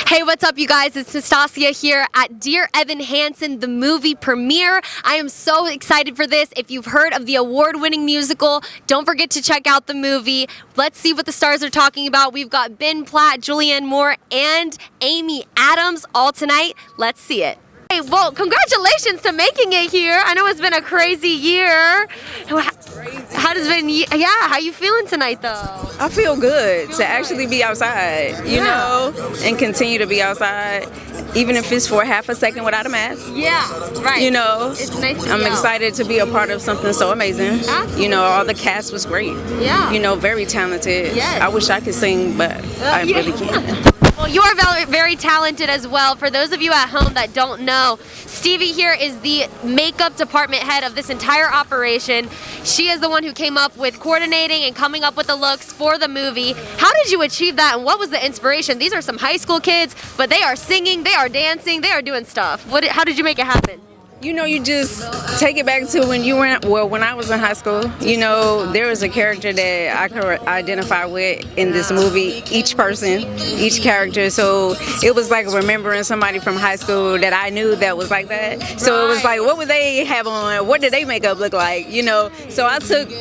Hey, what's up, you guys? It's Nastasia here at Dear Evan Hansen, the movie premiere. I am so excited for this. If you've heard of the award-winning musical, don't forget to check out the movie. Let's see what the stars are talking about. We've got Ben Platt, Julianne Moore, and Amy Adams all tonight. Let's see it. Hey, well, congratulations to making it here. I know it's been a crazy year. How does it been? Yeah, how you feeling tonight, though? I feel good to actually be outside, you know, and continue to be outside, even if it's for half a second without a mask. Yeah, right. You know, it's nice to I'm excited to be a part of something so amazing. Absolutely. You know, all the cast was great. Yeah. You know, very talented. Yes. I wish I could sing, but I really can't. Well, you are very talented as well. For those of you at home that don't know, Stevie here is the makeup department head of this entire operation. She is the one who came up with coordinating and coming up with the looks for the movie. How did you achieve that, and what was the inspiration? These are some high school kids, but they are singing, they are dancing, they are doing stuff. How did you make it happen? You know, you just take it back to when you were, when I was in high school. You know, there was a character that I could identify with in this movie, each person, each character. So it was like remembering somebody from high school that I knew that was like that. So it was like, what would they have on? What did they makeup look like? You know, so I took,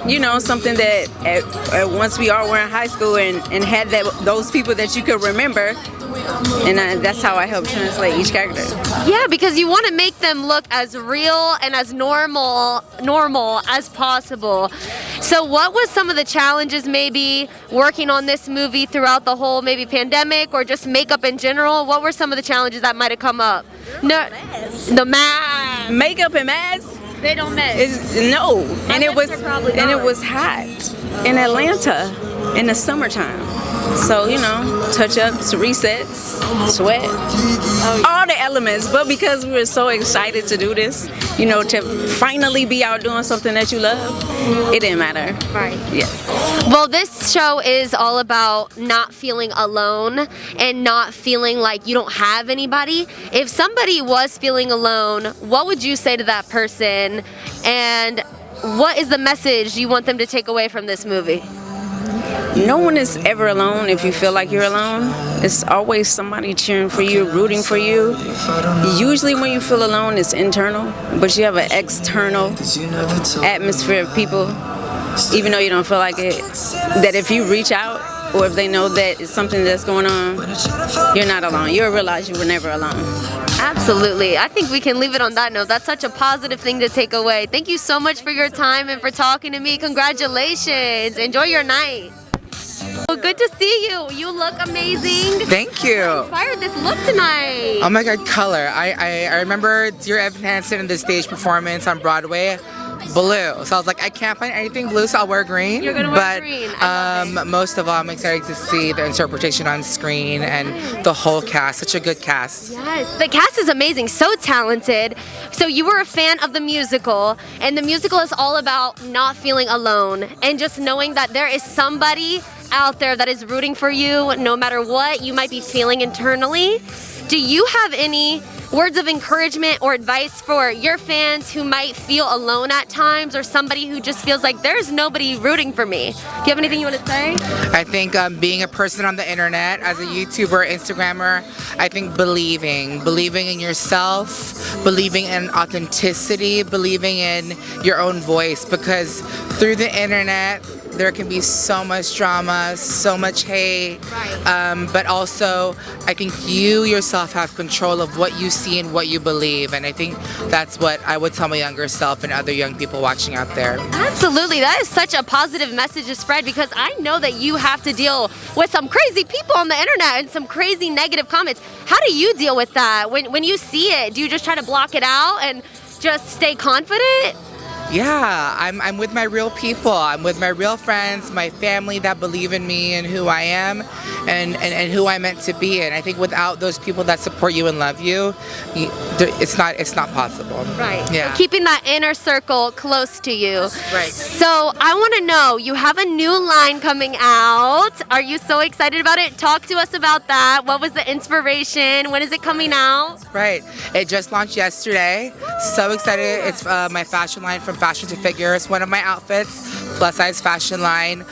you know, something that once we all were in high school and had those people that you could remember. And that's how I help translate each character. Yeah, because you want to make them look as real and as normal as possible. So what was some of the challenges maybe working on this movie throughout the whole maybe pandemic or just makeup in general? What were some of the challenges that might have come up? No, the mask. Makeup and masks? They don't mix. No, and it was hot in Atlanta in the summertime. So, you know, touch-ups, resets, sweat, all the elements. But because we were so excited to do this, you know, to finally be out doing something that you love, it didn't matter. Right. Yes. Well, this show is all about not feeling alone and not feeling like you don't have anybody. If somebody was feeling alone, what would you say to that person? And what is the message you want them to take away from this movie? No one is ever alone if you feel like you're alone. It's always somebody cheering for you, rooting for you. Usually when you feel alone, it's internal, but you have an external atmosphere of people, even though you don't feel like it, that if you reach out or if they know that it's something that's going on, you're not alone. You'll realize you were never alone. Absolutely. I think we can leave it on that note. That's such a positive thing to take away. Thank you so much for your time and for talking to me. Congratulations. Enjoy your night. Well, good to see you. You look amazing. Thank you. How inspired this look tonight? Oh my God, color. I remember Dear Evan Hansen in the stage performance on Broadway. Blue. So I was like, I can't find anything blue, so I'll wear green. You're gonna wear green. Most of all, I'm excited to see the interpretation on screen and the whole cast. Such a good cast. Yes, the cast is amazing, so talented. So you were a fan of the musical, and the musical is all about not feeling alone and just knowing that there is somebody out there that is rooting for you no matter what you might be feeling internally. Do you have any words of encouragement or advice for your fans who might feel alone at times, or somebody who just feels like there's nobody rooting for me? Do you have anything you want to say? I think being a person on the internet, as a YouTuber, Instagrammer, I think believing in yourself, believing in authenticity, believing in your own voice, because through the internet, there can be so much drama, so much hate, but also I think you yourself have control of what you see and what you believe, and I think that's what I would tell my younger self and other young people watching out there. Absolutely, that is such a positive message to spread, because I know that you have to deal with some crazy people on the internet and some crazy negative comments. How do you deal with that? When you see it, do you just try to block it out and just stay confident? Yeah, I'm with my real people. I'm with my real friends, my family that believe in me and who I am and who I'm meant to be. And I think without those people that support you and love you, it's not possible. Right. Yeah. So keeping that inner circle close to you. Right. So I want to know, you have a new line coming out. Are you so excited about it? Talk to us about that. What was the inspiration? When is it coming out? Right. It just launched yesterday. So excited. It's my fashion line, from fashion to figure. It's one of my outfits plus size fashion line.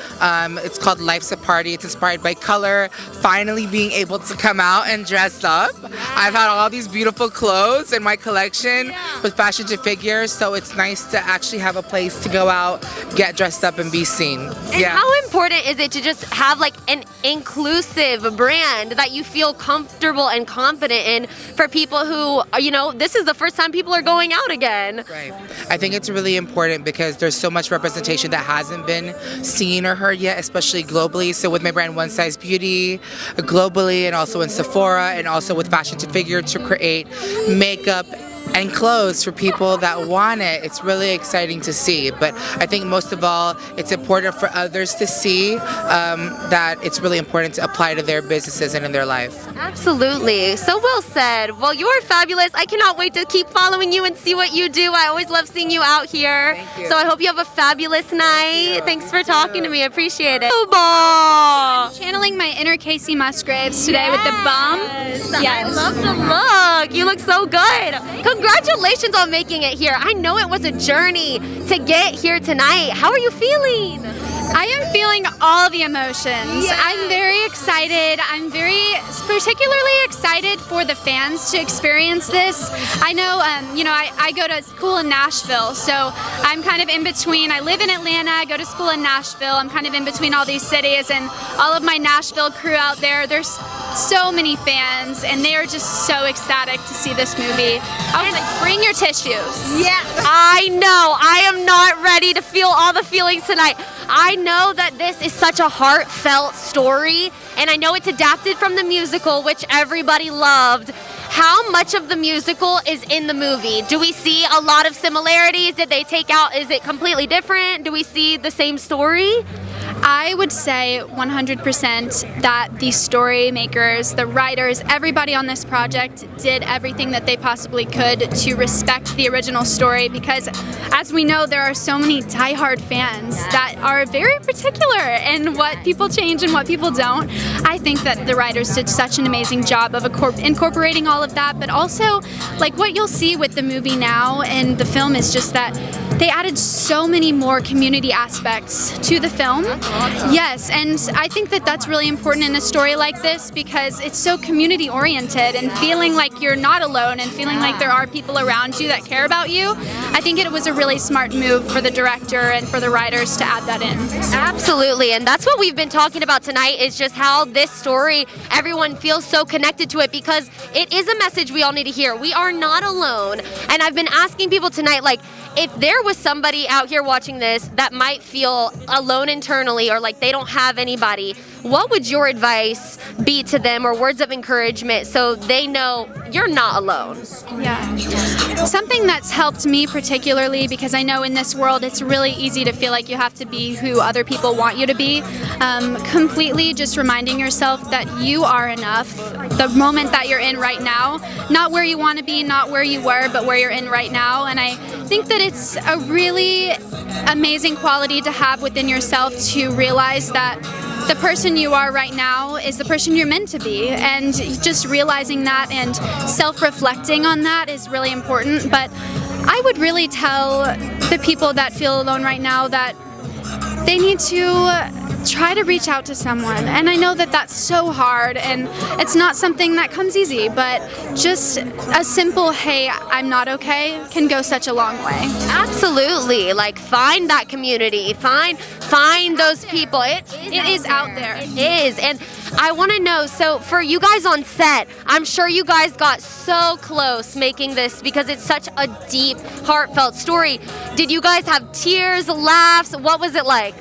It's called Life's a Party. It's inspired by color, finally being able to come out and dress up. I've had all these beautiful clothes in my collection with fashion to figure, so it's nice to actually have a place to go out, get dressed up, and be seen. And how important is it to just have like an inclusive brand that you feel comfortable and confident in for people who, you know, this is the first time people are going out again? Right. I think it's really important because there's so much representation that hasn't been seen or heard yet, especially globally. So with my brand One Size Beauty, globally, and also in Sephora, and also with Fashion to Figure to create makeup and clothes for people that want it. It's really exciting to see, but I think most of all, it's important for others to see that it's really important to apply to their businesses and in their life. Absolutely. So well said. Well, you are fabulous. I cannot wait to keep following you and see what you do. I always love seeing you out here. Thank you. So I hope you have a fabulous night. Thanks for talking to me. I appreciate it. Ball. Channeling my inner Casey Musgraves today with the bum. I love the look. You look so good. Congratulations on making it here. I know it was a journey to get here tonight. How are you feeling? I am feeling all the emotions. I'm very excited. I'm very particularly excited for the fans to experience this. I know, I go to school in Nashville, so I'm kind of in between. I live in Atlanta, I go to school in Nashville. I'm kind of in between all these cities, and all of my Nashville crew out there, there's so many fans, and they are just so ecstatic to see this movie. I was like, bring your tissues. Yeah, I know. I am not ready to feel all the feelings tonight. I know that this is such a heartfelt story, and I know it's adapted from the musical, which everybody loved. How much of the musical is in the movie? Do we see a lot of similarities? Did they take out, is it completely different? Do we see the same story? I would say 100% that the story makers, the writers, everybody on this project did everything that they possibly could to respect the original story, because as we know, there are so many diehard fans that are very particular in what people change and what people don't. I think that the writers did such an amazing job of incorporating all of that, but also like what you'll see with the movie now and the film is just that they added so many more community aspects to the film. Yes, and I think that that's really important in a story like this because it's so community oriented, and feeling like you're not alone and feeling like there are people around you that care about you. I think it was a really smart move for the director and for the writers to add that in. Absolutely, and that's what we've been talking about tonight, is just how this story, everyone feels so connected to it because it is a message we all need to hear. We are not alone, and I've been asking people tonight, like, if there was somebody out here watching this that might feel alone internally or like they don't have anybody, what would your advice be to them, or words of encouragement so they know you're not alone? Yeah. Something that's helped me particularly, because I know in this world it's really easy to feel like you have to be who other people want you to be, completely just reminding yourself that you are enough, the moment that you're in right now, not where you want to be, not where you were, but where you're in right now. And I think that it's a really amazing quality to have within yourself, to realize that the person you are right now is the person you're meant to be, and just realizing that and self-reflecting on that is really important. But I would really tell the people that feel alone right now that they need to try to reach out to someone. And I know that that's so hard and it's not something that comes easy, but just a simple, hey, I'm not okay, can go such a long way. Absolutely. Like, find that community, find those people. It is out there. It is. And I want to know, so for you guys on set, I'm sure you guys got so close making this because it's such a deep, heartfelt story. Did you guys have tears, laughs? What was it like?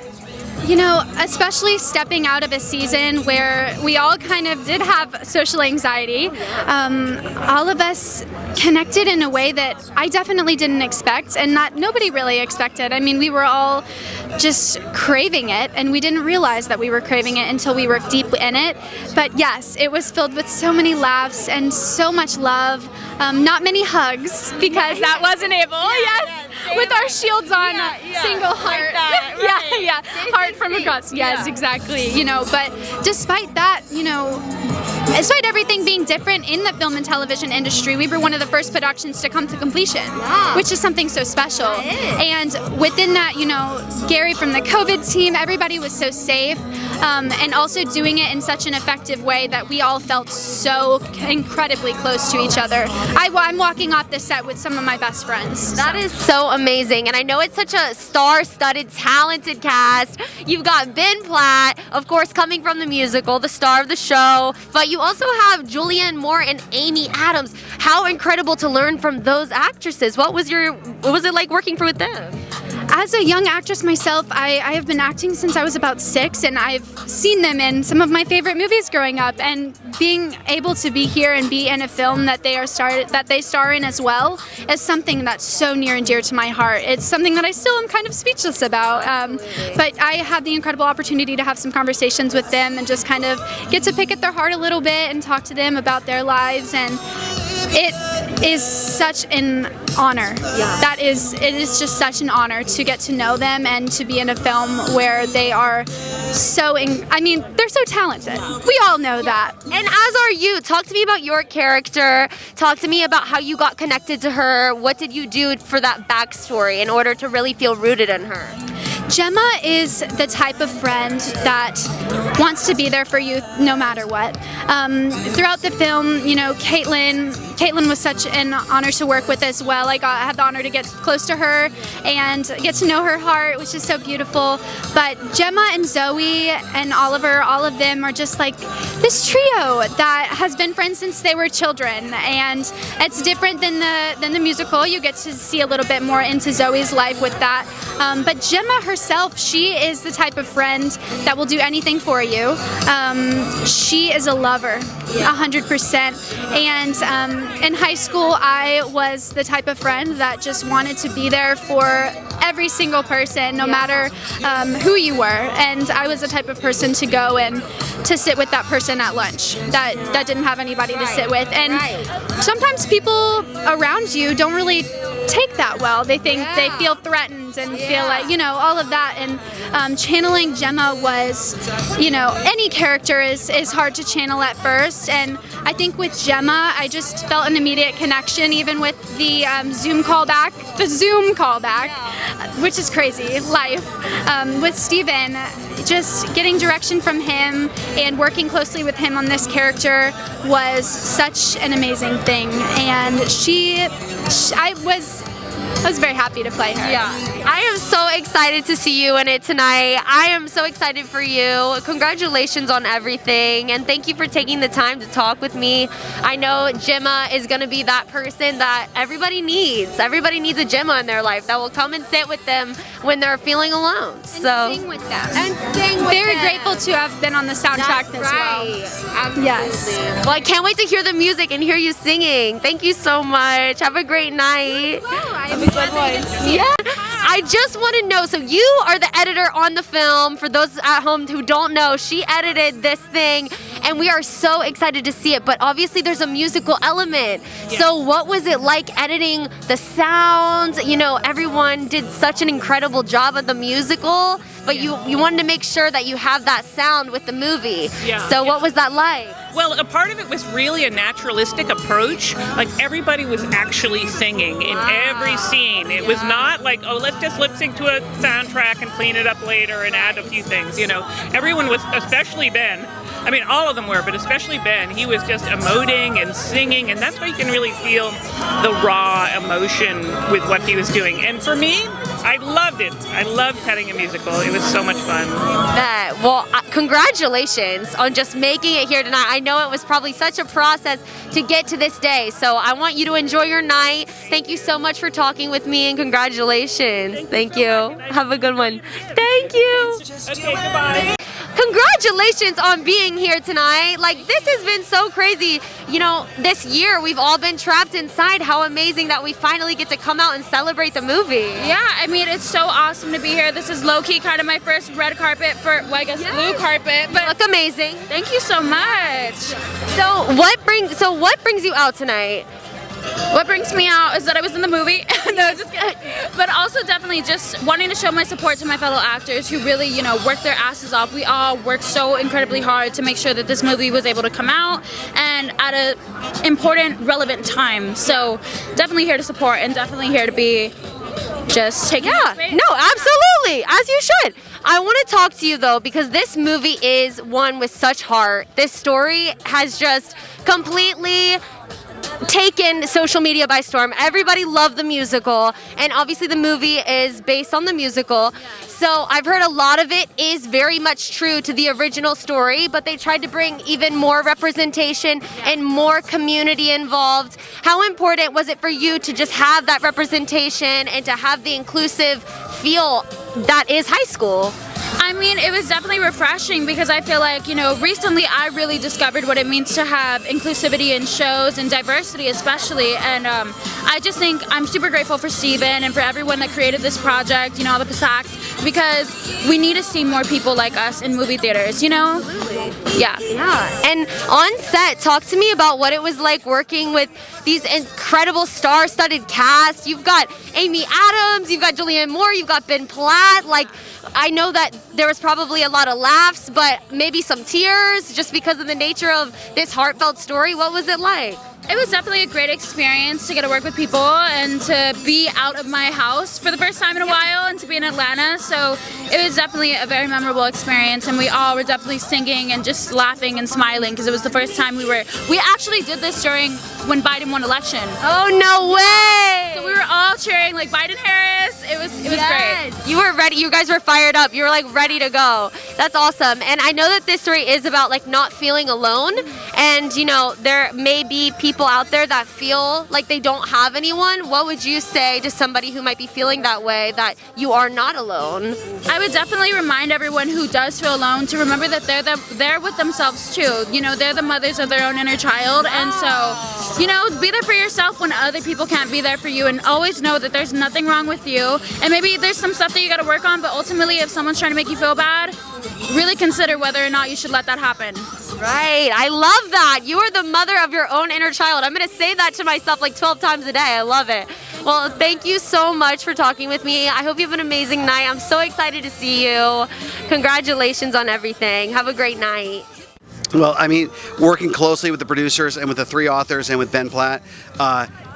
You know, especially stepping out of a season where we all kind of did have social anxiety, all of us connected in a way that I definitely didn't expect, and nobody really expected. I mean, we were all just craving it, and we didn't realize that we were craving it until we were deep in it. But yes, it was filled with so many laughs and so much love. Not many hugs, because that wasn't able. Yes, with our shields on, single heart. Yeah. Heart from across. Yes, exactly. You know, but despite that, you know, despite everything being different in the film and television industry, we were one of the first productions to come to completion, which is something so special. And within that, you know, Gary from the COVID team, everybody was so safe, and also doing it in such an effective way that we all felt so incredibly close to each other. I'm walking off the set with some of my best friends. That is so amazing, and I know it's such a star-studded, talented cast. You've got Ben Platt, of course, coming from the musical, the star of the show, but you also have Julianne Moore and Amy Adams. How incredible to learn from those actresses. What was it like working with them? As a young actress myself, I have been acting since I was about 6, and I've seen them in some of my favorite movies growing up. And being able to be here and be in a film that they star in as well is something that's so near and dear to my heart. It's something that I still am kind of speechless about. But I had the incredible opportunity to have some conversations with them and just kind of get to pick at their heart a little bit and talk to them about their lives. And it is such an honor. It is just such an honor to get to know them and to be in a film where they are they're so talented. We all know that. And as are you. Talk to me about your character. Talk to me about how you got connected to her. What did you do for that backstory in order to really feel rooted in her? Gemma is the type of friend that wants to be there for you no matter what. Throughout the film, you know, Caitlin was such an honor to work with as well. I had the honor to get close to her and get to know her heart, which is so beautiful. But Gemma and Zoe and Oliver, all of them are just like this trio that has been friends since they were children. And it's different than the musical. You get to see a little bit more into Zoe's life with that. But Gemma herself, she is the type of friend that will do anything for you. She is a lover, 100%. And in high school, I was the type of friend that just wanted to be there for every single person, no matter who you were. And I was the type of person to go and to sit with that person at lunch that didn't have anybody to sit with. And sometimes people around you don't really take that well. They think they feel threatened and feel like, you know, all of that. And channeling Gemma was, you know, any character is hard to channel at first. And I think with Gemma, I just felt an immediate connection, even with the Zoom callback, which is crazy, life. With Steven, just getting direction from him and working closely with him on this character was such an amazing thing. And I was very happy to play her. Yeah. I am so excited to see you in it tonight. I am so excited for you. Congratulations on everything, and thank you for taking the time to talk with me. I know Gemma is going to be that person that everybody needs. Everybody needs a Gemma in their life that will come and sit with them when they're feeling alone. And sing with them. And sing with Very them. grateful to have been on the soundtrack as well. Absolutely. Yes. Well, I can't wait to hear the music and hear you singing. Thank you so much. Have a great night. Yeah. I just want to know, so you are the editor on the film. For those at home who don't know, she edited this thing, and we are so excited to see it. But obviously there's a musical element. Yeah. So what was it like editing the sounds? You know, everyone did such an incredible job of the musical, but you wanted to make sure that you have that sound with the movie. Yeah. So what was that like? Well, a part of it was really a naturalistic approach. Like, everybody was actually singing in every scene. It was not like, oh, let's just lip sync to a soundtrack and clean it up later and add a few things, you know. Everyone was, especially Ben. I mean, all of them were, but especially Ben. He was just emoting and singing, and that's where you can really feel the raw emotion with what he was doing. And for me, I loved it. I loved cutting a musical. It was so much fun. Well, congratulations on just making it here tonight. I know it was probably such a process to get to this day, so I want you to enjoy your night. Thank you so much for talking with me, and congratulations. Thank you. Have a good one. Thank you. Okay, goodbye. Congratulations on being here tonight. Like, this has been so crazy. You know, this year we've all been trapped inside. How amazing that we finally get to come out and celebrate the movie. Yeah, I mean, it's so awesome to be here. This is low-key kind of my first red carpet blue carpet. But look amazing. Thank you so much. So what brings you out tonight? What brings me out is that I was in the movie. No, just kidding. But also definitely just wanting to show my support to my fellow actors who really, worked their asses off. We all worked so incredibly hard to make sure that this movie was able to come out and at an important, relevant time. So definitely here to support and definitely here to be just taking space. No, absolutely, as you should. I want to talk to you though, because this movie is one with such heart. This story has just completely taken social media by storm. Everybody loved the musical, and obviously the movie is based on the musical. So I've heard a lot of it is very much true to the original story, but they tried to bring even more representation and more community involved. How important was it for you to just have that representation and to have the inclusive feel that is high school? I mean, it was definitely refreshing because I feel like, recently I really discovered what it means to have inclusivity in shows and diversity especially. And I just think I'm super grateful for Steven and for everyone that created this project, all the PSACs, because we need to see more people like us in movie theaters, Absolutely. Yeah. And on set, talk to me about what it was like working with these incredible star-studded cast. You've got Amy Adams, you've got Julianne Moore, you've got Ben Platt. I know that there was probably a lot of laughs, but maybe some tears just because of the nature of this heartfelt story. What was it like? It was definitely a great experience to get to work with people and to be out of my house for the first time in a while and to be in Atlanta. So it was definitely a very memorable experience, and we all were definitely singing and just laughing and smiling because it was the first time we actually did this during when Biden won election. Oh, no way! So we were all cheering like Biden Harris. It was great. You were ready. You guys were fired up. You were ready to go. That's awesome. And I know that this story is about not feeling alone. And there may be people out there that feel like they don't have anyone. What would you say to somebody who might be feeling that way, that you are not alone? I would definitely remind everyone who does feel alone to remember that they're with themselves too. They're the mothers of their own inner child, and so be there for yourself when other people can't be there for you, and always know that there's nothing wrong with you. And maybe there's some stuff that you got to work on, but ultimately, if someone's trying to make you feel bad, really consider whether or not you should let that happen. Right. I love that. You are the mother of your own inner child. I'm going to say that to myself 12 times a day. I love it. Well, thank you so much for talking with me. I hope you have an amazing night. I'm so excited to see you. Congratulations on everything. Have a great night. Well, I mean, working closely with the producers and with the three authors and with Ben Platt,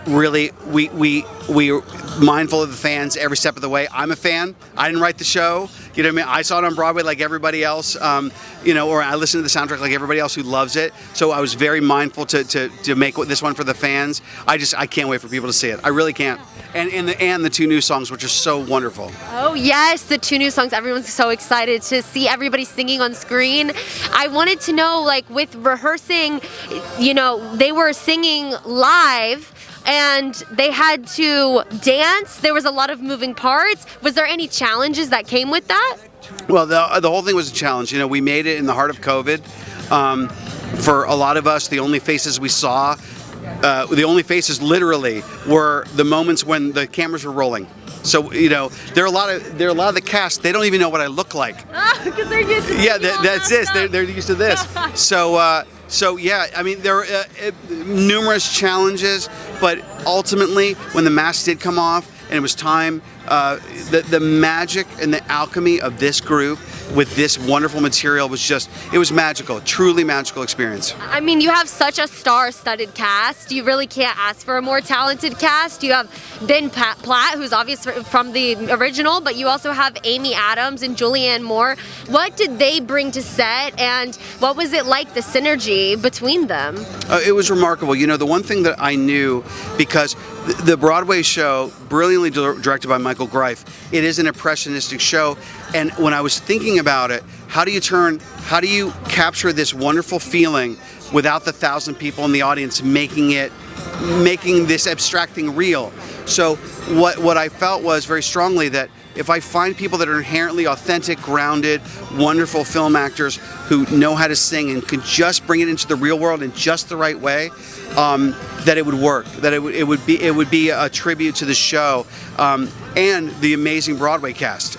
really, we're mindful of the fans every step of the way. I'm a fan. I didn't write the show. You know what I mean? I saw it on Broadway like everybody else, or I listened to the soundtrack like everybody else who loves it. So I was very mindful to make this one for the fans. I can't wait for people to see it. I really can't. And the two new songs, which are so wonderful. Oh yes, the two new songs. Everyone's so excited to see everybody singing on screen. I wanted to know, with rehearsing, they were singing live and they had to dance. There was a lot of moving parts. Was there any challenges that came with that? Well, the whole thing was a challenge. We made it in the heart of COVID. For a lot of us, the only faces we saw, the only faces literally were the moments when the cameras were rolling. So there are a lot of the cast. They don't even know what I look like. Because they're used to that's this. They're used to this. So yeah, I mean there were numerous challenges, but ultimately when the mask did come off and it was time, the magic and the alchemy of this group with this wonderful material it was magical, truly magical experience. I mean, you have such a star-studded cast. You really can't ask for a more talented cast. You have Ben Platt, who's obviously from the original, but you also have Amy Adams and Julianne Moore. What did they bring to set, and what was it like, the synergy between them? It was remarkable. The one thing that I knew, because the Broadway show, brilliantly directed by Michael Greif, it is an impressionistic show. And when I was thinking about it, how do you capture this wonderful feeling without the 1,000 people in the audience making this abstract thing real? So what I felt was very strongly that if I find people that are inherently authentic, grounded, wonderful film actors who know how to sing and can just bring it into the real world in just the right way, that it would work. That it would be a tribute to the show. and the amazing Broadway cast.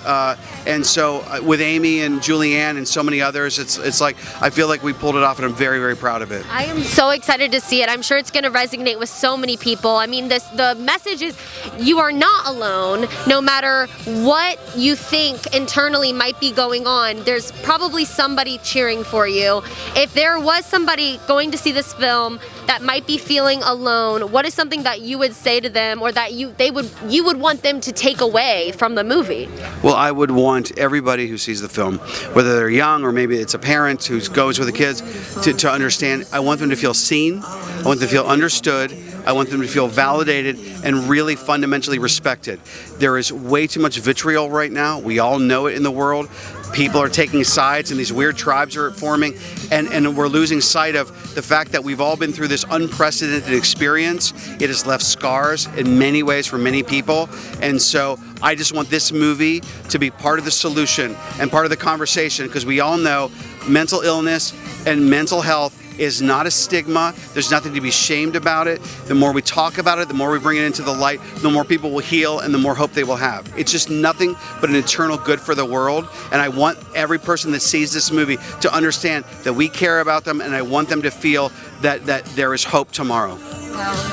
And so with Amy and Julianne and so many others, it's like I feel like we pulled it off, and I'm very, very proud of it. I am so excited to see it. I'm sure it's going to resonate with so many people. I mean, the message is you are not alone. No matter what you think internally might be going on, there's probably somebody cheering for you. If there was somebody going to see this film that might be feeling alone, what is something that you would say to them, or that you would want them to take away from the movie? Well, I would want everybody who sees the film, whether they're young or maybe it's a parent who goes with the kids, to understand. I want them to feel seen. I want them to feel understood. I want them to feel validated and really fundamentally respected. There is way too much vitriol right now. We all know it in the world. People are taking sides, and these weird tribes are forming, and we're losing sight of the fact that we've all been through this unprecedented experience. It has left scars in many ways for many people, and so I just want this movie to be part of the solution and part of the conversation, because we all know mental illness and mental health is not a stigma. There's nothing to be shamed about it. The more we talk about it, the more we bring it into the light, the more people will heal and the more hope they will have. It's just nothing but an eternal good for the world. And I want every person that sees this movie to understand that we care about them, and I want them to feel that there is hope tomorrow.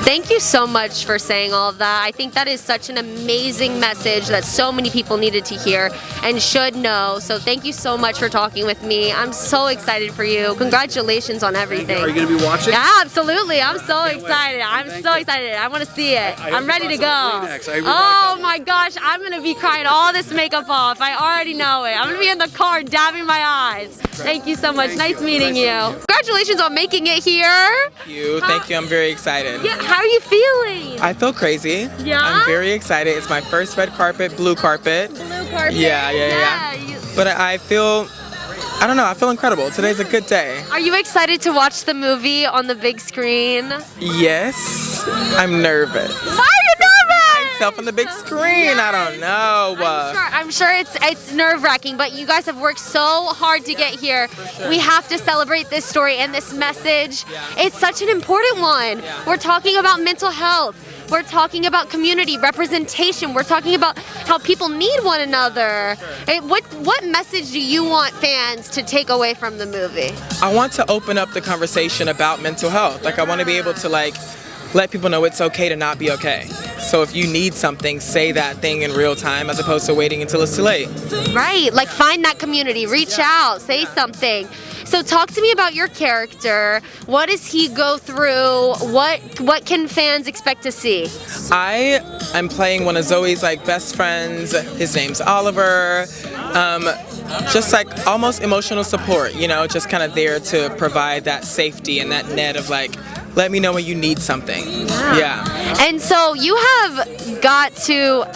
Thank you so much for saying all of that. I think that is such an amazing message that so many people needed to hear and should know. So thank you so much for talking with me. I'm so excited for you. Congratulations on everything. Are you going to be watching? Yeah, absolutely. I'm so excited. I'm so excited. I want to see it. I'm ready to go. Oh my gosh, I'm going to be crying all this makeup off. I already know it. I'm going to be in the car dabbing my eyes. Thank you so much. Nice meeting you. Congratulations on making it here. Thank you. Thank you. I'm very excited. Yeah, how are you feeling? I feel crazy. Yeah? I'm very excited. It's my first red carpet, blue carpet. Blue carpet. Yeah. But I feel, I don't know, I feel incredible. Today's a good day. Are you excited to watch the movie on the big screen? Yes. I'm nervous. Why are you nervous? Myself on the big screen. I don't know. I'm sure it's nerve-wracking, but you guys have worked so hard to get here. Sure. We have to celebrate this story and this message. It's such an important one. We're talking about mental health. We're talking about community representation. We're talking about how people need one another. What message do you want fans to take away from the movie? I want to open up the conversation about mental health. Like, I want to be able to let people know it's okay to not be okay. So if you need something, say that thing in real time as opposed to waiting until it's too late. Right, like find that community, reach out, say something. So talk to me about your character. What does he go through? What can fans expect to see? I am playing one of Zoe's best friends. His name's Oliver. Just almost emotional support, just kind of there to provide that safety and that net of let me know when you need something. Yeah. And so you have had to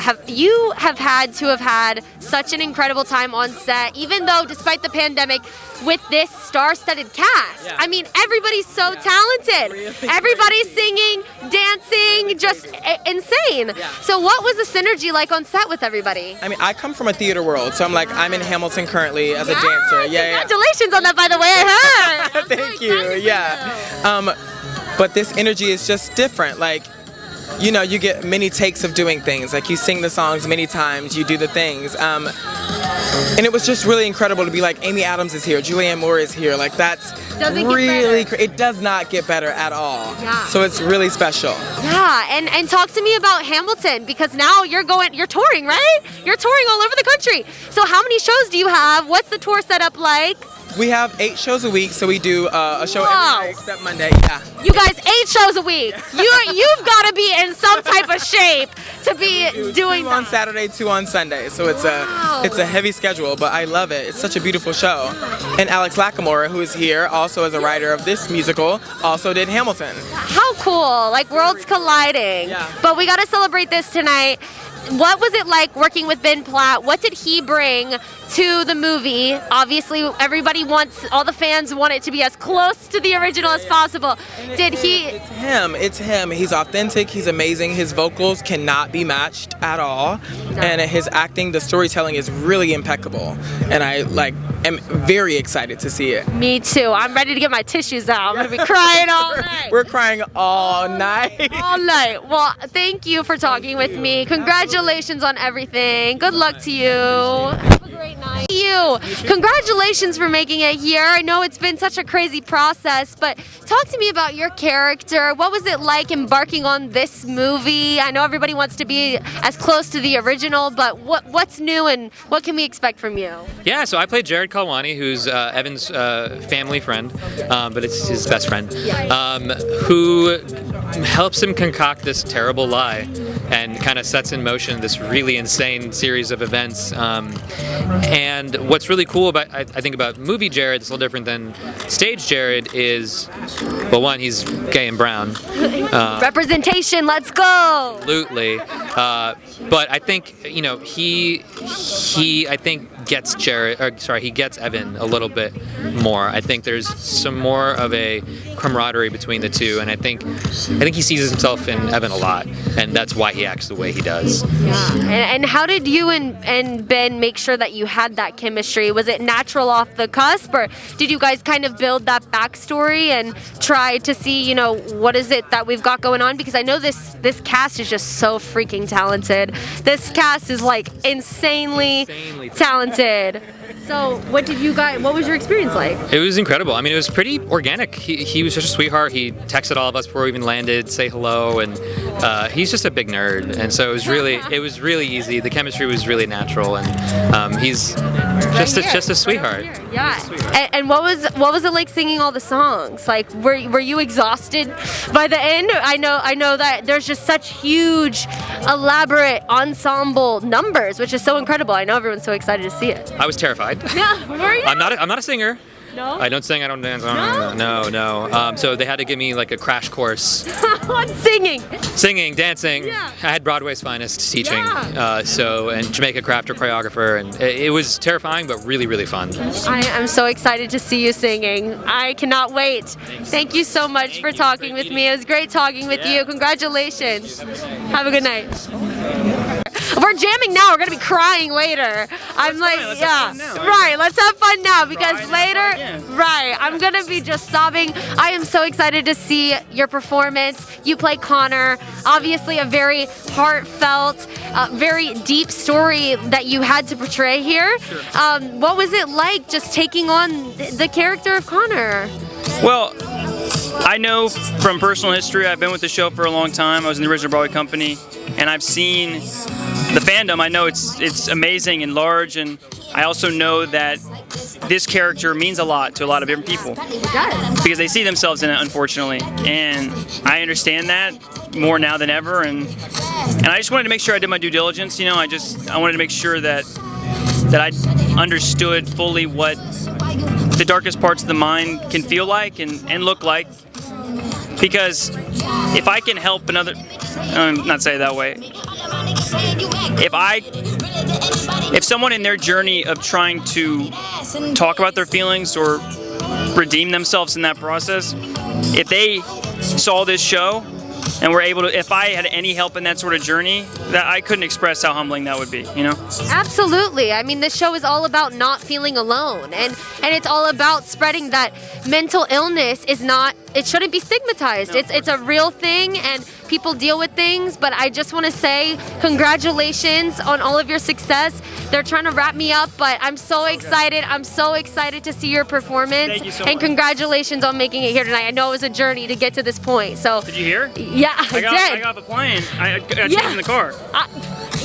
have had such an incredible time on set, even though despite the pandemic, with this star-studded cast. Yeah. I mean, everybody's so talented. Really everybody's singing, dancing, just insane. Yeah. So what was the synergy like on set with everybody? I mean, I come from a theater world, so I'm in Hamilton currently as a dancer. Yeah. Congratulations on that, by the way. I heard. Thank you. Yeah. But this energy is just different. You get many takes of doing things. You sing the songs many times, you do the things. And it was just really incredible to be Amy Adams is here, Julianne Moore is here. That's really, it does not get better at all. Yeah. So it's really special. Yeah, and talk to me about Hamilton, because now you're touring, right? You're touring all over the country. So how many shows do you have? What's the tour setup like? We have 8 shows a week, so we do a show every day except Monday. Yeah. You guys, 8 shows a week. You've got to be in some type of shape to be doing 2 that. on Saturday, 2 on Sunday. So it's a heavy schedule, but I love it. It's such a beautiful show. And Alex Lackamore, who is here, also as a writer of this musical, also did Hamilton. How cool! Worlds colliding. Yeah. But we got to celebrate this tonight. What was it like working with Ben Platt? What did he bring to the movie? Obviously, all the fans want it to be as close to the original as possible. It's him. He's authentic. He's amazing. His vocals cannot be matched at all. No. And his acting, the storytelling is really impeccable. And I am very excited to see it. Me too. I'm ready to get my tissues out. I'm going to be crying all night. We're crying all night. All night. Well, thank you for talking with me. Congratulations Congratulations on everything. Good luck to you. Have a great night. You. Congratulations for making it here. I know it's been such a crazy process, but talk to me about your character. What was it like embarking on this movie? I know everybody wants to be as close to the original, but what's new and what can we expect from you? Yeah, so I played Jared Kalwani, who's Evan's family friend, but it's his best friend, who helps him concoct this terrible lie and kind of sets in motion this really insane series of events. And what's really cool about, I think, about movie Jared, it's a little different than stage Jared, is, well, one, he's gay and brown. Representation, let's go! Absolutely. But I think, you know, he I think gets he gets Evan a little bit more. I think there's some more of a camaraderie between the two, and I think he sees himself in Evan a lot, and that's why he acts the way he does. Yeah. And how did you and Ben make sure that you had that chemistry? Was it natural off the cusp, or did you guys kind of build that backstory and try to see, you know, what is it that we've got going on? Because I know this cast is just so freaking talented. This cast is like insanely talented. So what was your experience like? It was incredible. I mean, it was pretty organic. He was such a sweetheart. He texted all of us before we even landed, say hello, and he's just a big nerd. And so it was really easy. The chemistry was really natural, and he's just a sweetheart. Yeah. And what was it like singing all the songs? Like, were you exhausted by the end? I know that there's just such huge, elaborate ensemble numbers, which is so incredible. I know everyone's so excited to see it. I was terrified. Yeah, were you? I'm not a singer. No? I don't sing, I don't dance. No? No. So they had to give me like a crash course. On singing. Singing, dancing. Yeah. I had Broadway's finest teaching. Yeah. And Jamaica crafter choreographer, and it was terrifying, but really, really fun. I am so excited to see you singing. I cannot wait. Thank you so much for talking with me. It was great talking with you. Congratulations. Have a good night. We're jamming now. We're gonna be crying later. I'm like, yeah, right. Let's have fun now because later, right, I'm gonna be just sobbing. I am so excited to see your performance. You play Connor. Obviously, a very heartfelt, very deep story that you had to portray here. What was it like just taking on the character of Connor? Well, I know from personal history, I've been with the show for a long time. I was in the original Broadway company, and I've seen the fandom. I know it's amazing and large, and I also know that this character means a lot to a lot of different people because they see themselves in it, unfortunately. And I understand that more now than ever, and I just wanted to make sure I did my due diligence. You know, I wanted to make sure that I understood fully what the darkest parts of the mind can feel like and look like. Because if I can help another, not say it that way, if someone in their journey of trying to talk about their feelings or redeem themselves in that process, if they saw this show and were able to, if I had any help in that sort of journey, that I couldn't express how humbling that would be, you know? Absolutely. I mean, this show is all about not feeling alone, and it's all about spreading that mental illness is not, it shouldn't be stigmatized. No, it's a real thing, and people deal with things, but I just want to say congratulations on all of your success. They're trying to wrap me up, but I'm so excited. I'm so excited to see your performance. Thank you so and much. Congratulations on making it here tonight. I know it was a journey to get to this point. So Did you hear? Yeah, I did. I got off a plane. I got changed in the car.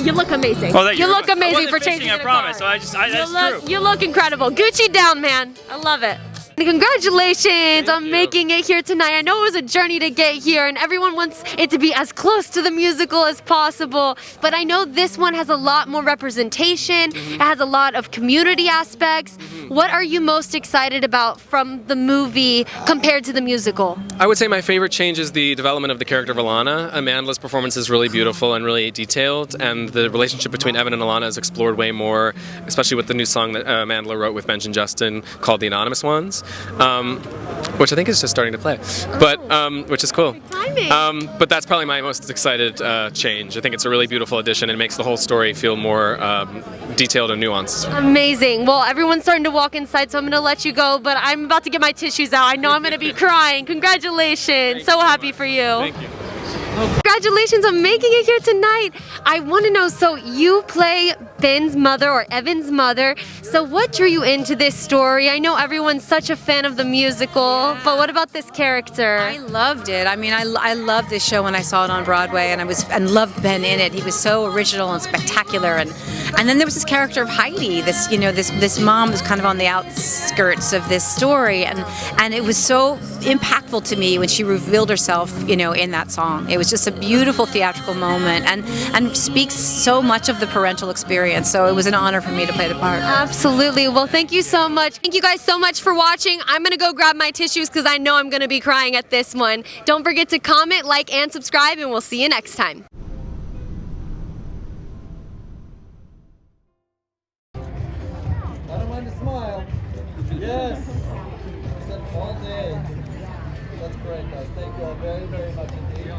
You look amazing. Oh, thank you. You look amazing for fishing, changing in I a promise. car. So that's true. You look incredible. Gucci down, man. I love it. Congratulations on making it here tonight. I know it was a journey to get here, and everyone wants it to be as close to the musical as possible, but I know this one has a lot more representation. It has a lot of community aspects. What are you most excited about from the movie compared to the musical? I would say my favorite change is the development of the character of Alana. Amanda's performance is really beautiful and really detailed, and the relationship between Evan and Alana is explored way more, especially with the new song that Amanda wrote with Benj and Justin called The Anonymous Ones. Which I think is just starting to play, but which is cool. But that's probably my most excited change. I think it's a really beautiful addition and makes the whole story feel more detailed and nuanced. Amazing. Well, everyone's starting to walk inside, so I'm going to let you go, but I'm about to get my tissues out. I know I'm going to be crying. Congratulations. So happy for you. Thank you. Congratulations on making it here tonight. I want to know, so you play Ben's mother or Evan's mother. So what drew you into this story? I know everyone's such a fan of the musical, but what about this character? I loved it. I mean, I loved this show when I saw it on Broadway, and loved Ben in it. He was so original and spectacular, and then there was this character of Heidi, this mom who's kind of on the outskirts of this story, and it was so impactful to me when she revealed herself, in that song. It was just a beautiful theatrical moment, and speaks so much of the parental experience. So it was an honor for me to play the part. Absolutely. Well, thank you so much. Thank you guys so much for watching. I'm going to go grab my tissues because I know I'm going to be crying at this one. Don't forget to comment, like, and subscribe, and we'll see you next time. I don't mind a smile. Yes. All day. That's great, guys. Thank you all very, very much indeed.